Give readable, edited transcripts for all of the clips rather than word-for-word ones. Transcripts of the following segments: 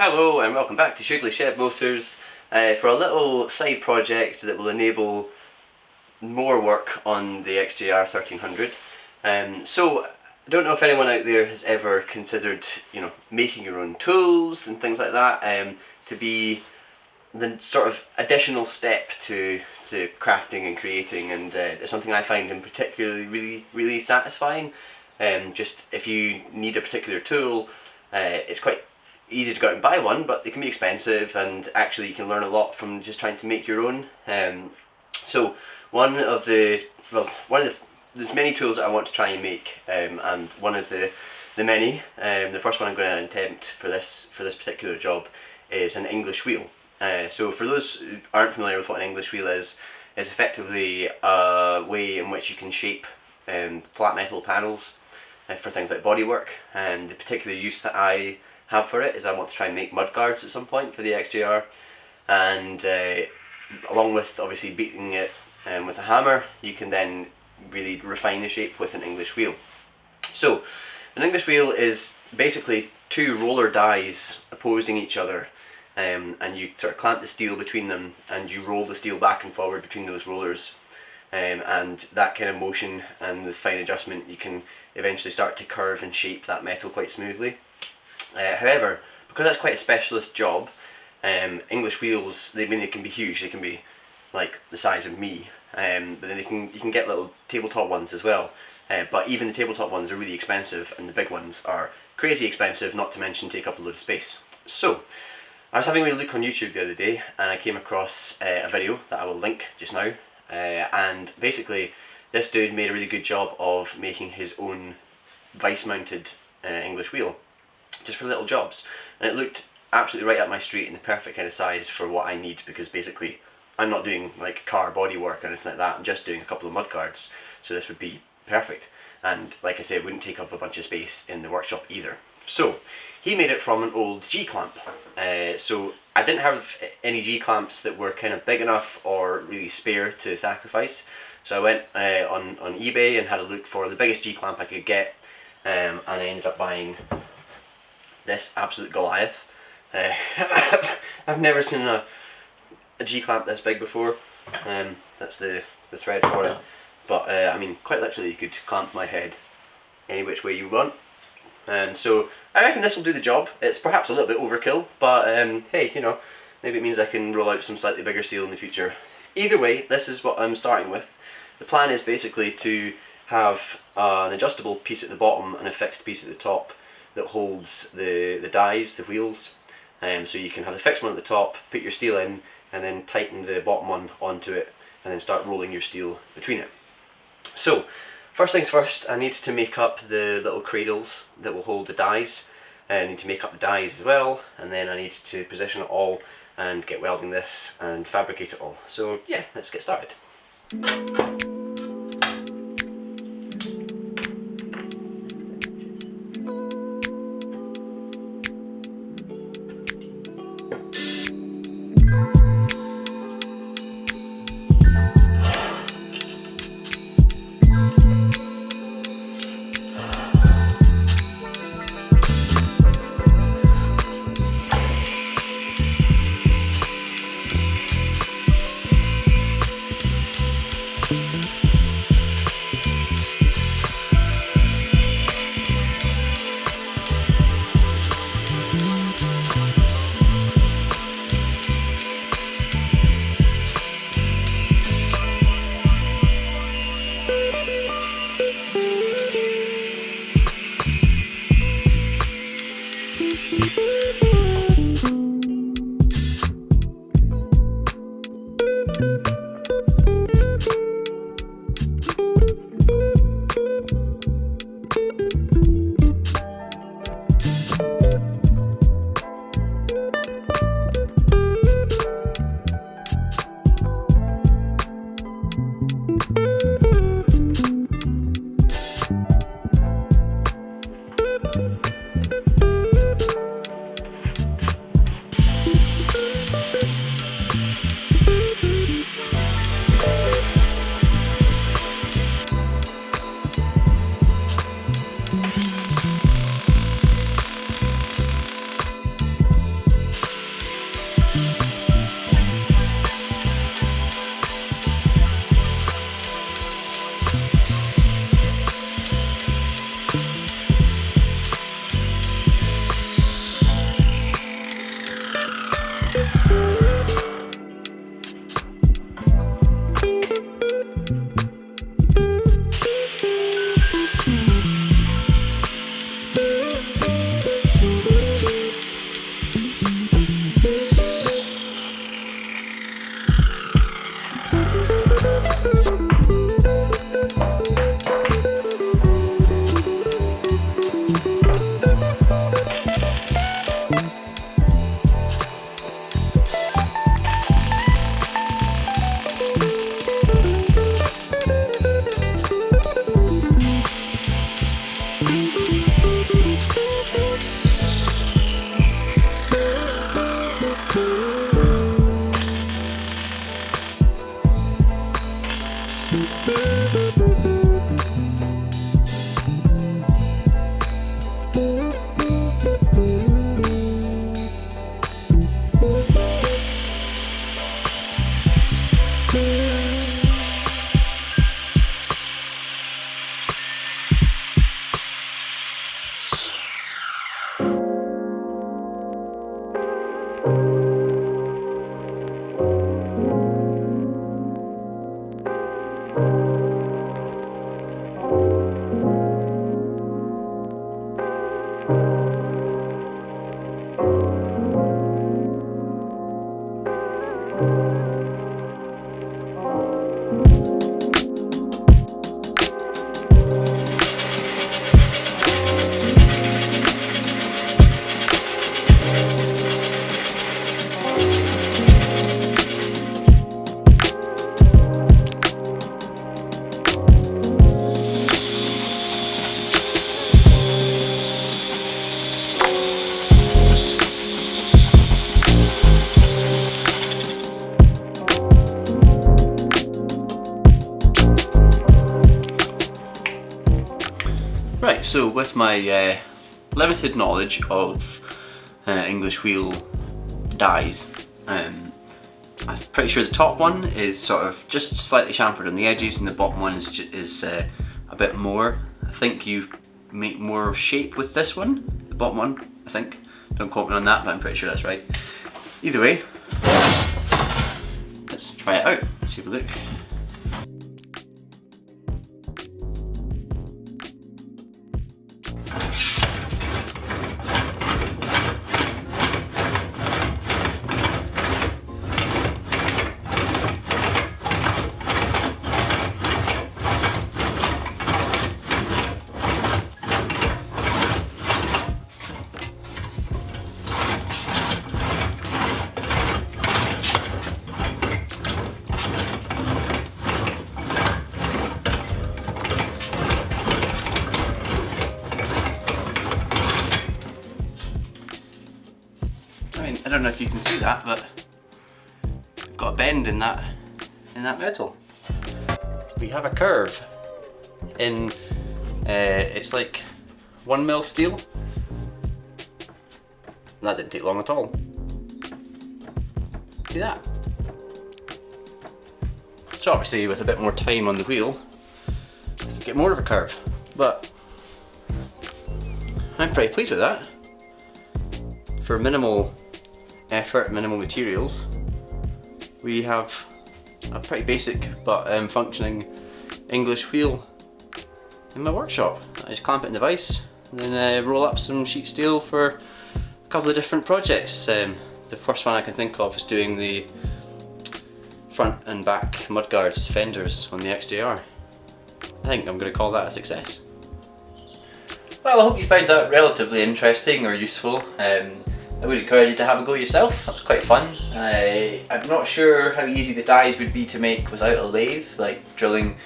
Hello and welcome back to Shoogly Shed Motors for a little side project that will enable more work on the XJR 1300. So I don't know if anyone out there has ever considered, making your own tools and things like that to be the sort of additional step to crafting and creating, and it's something I find in particularly really satisfying. Just if you need a particular tool, it's quite easy to go out and buy one, but they can be expensive, and actually you can learn a lot from just trying to make your own. So there's many tools that I want to try and make, and one of the many, the first one I'm going to attempt for this particular job is an English wheel. So for those who aren't familiar with what an English wheel is effectively a way in which you can shape flat metal panels for things like bodywork. And the particular use that I have for it is I want to try and make mudguards at some point for the XJR, and along with obviously beating it with a hammer, you can then really refine the shape with an English wheel. So an English wheel is basically two roller dies opposing each other, and you sort of clamp the steel between them and you roll the steel back and forward between those rollers, and that kind of motion and with fine adjustment you can eventually start to curve and shape that metal quite smoothly. However, because that's quite a specialist job, English wheels, they can be huge. They can be like the size of me, but then you can get little tabletop ones as well. But even the tabletop ones are really expensive, and the big ones are crazy expensive, not to mention take up a load of space. So I was having a look on YouTube the other day, and I came across a video that I will link just now, and basically this dude made a really good job of making his own vice mounted English wheel, just for little jobs, and it looked absolutely right up my street and the perfect kind of size for what I need, because basically I'm not doing like car body work or anything like that, I'm just doing a couple of mudguards, so this would be perfect, and like I said, it wouldn't take up a bunch of space in the workshop either. So he made it from an old G-clamp, so I didn't have any G-clamps that were kind of big enough or really spare to sacrifice, so I went on eBay and had a look for the biggest G-clamp I could get, and I ended up buying this absolute Goliath. I've never seen a G-clamp this big before. That's the thread for it, but I mean, quite literally you could clamp my head any which way you want, and so I reckon this will do the job. It's perhaps a little bit overkill, but hey, maybe it means I can roll out some slightly bigger steel in the future. Either way, this is what I'm starting with. The plan is basically to have an adjustable piece at the bottom and a fixed piece at the top that holds the dies, the wheels, so you can have the fixed one at the top, put your steel in, and then tighten the bottom one onto it, and then start rolling your steel between it. So first things first, I need to make up the little cradles that will hold the dies. I need to make up the dies as well, and then I need to position it all and get welding this and fabricate it all. So yeah, let's get started. so with my limited knowledge of English wheel dies, I'm pretty sure the top one is sort of just slightly chamfered on the edges, and the bottom one is a bit more. I think you make more shape with this one, the bottom one, I think. Don't quote me on that, but I'm pretty sure that's right. Either way, let's try it out. Let's have a look. I don't know if you can see that, but I've got a bend in that metal. We have a curve in it's like 1mm steel. That didn't take long at all. See that? So obviously with a bit more time on the wheel, you can get more of a curve, but I'm pretty pleased with that. For minimal effort, minimal materials, we have a pretty basic but functioning English wheel in my workshop. I just clamp it in the vise and then roll up some sheet steel for a couple of different projects. The first one I can think of is doing the front and back mudguards fenders on the XJR. I think I'm going to call that a success. Well, I hope you found that relatively interesting or useful. I would encourage you to have a go yourself. That was quite fun. I'm not sure how easy the dies would be to make without a lathe, like drilling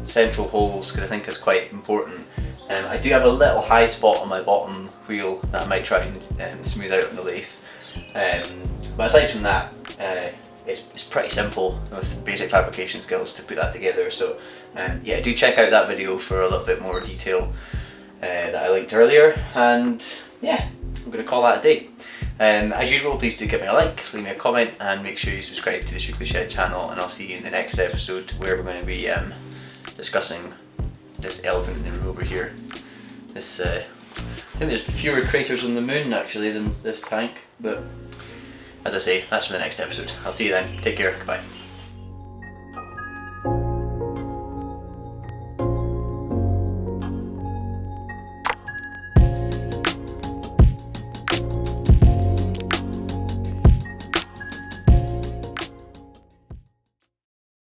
central holes, because I think it's quite important. I do have a little high spot on my bottom wheel that I might try and smooth out on the lathe. But aside from that, it's pretty simple with basic fabrication skills to put that together. So yeah, do check out that video for a little bit more detail that I linked earlier. And yeah, I'm going to call that a day. As usual, please do give me a like, leave me a comment, and make sure you subscribe to the Shoogly Shed channel, and I'll see you in the next episode where we're going to be discussing this elephant in the room over here. This, I think there's fewer craters on the moon actually than this tank, but as I say, that's for the next episode. I'll see you then. Take care. Goodbye.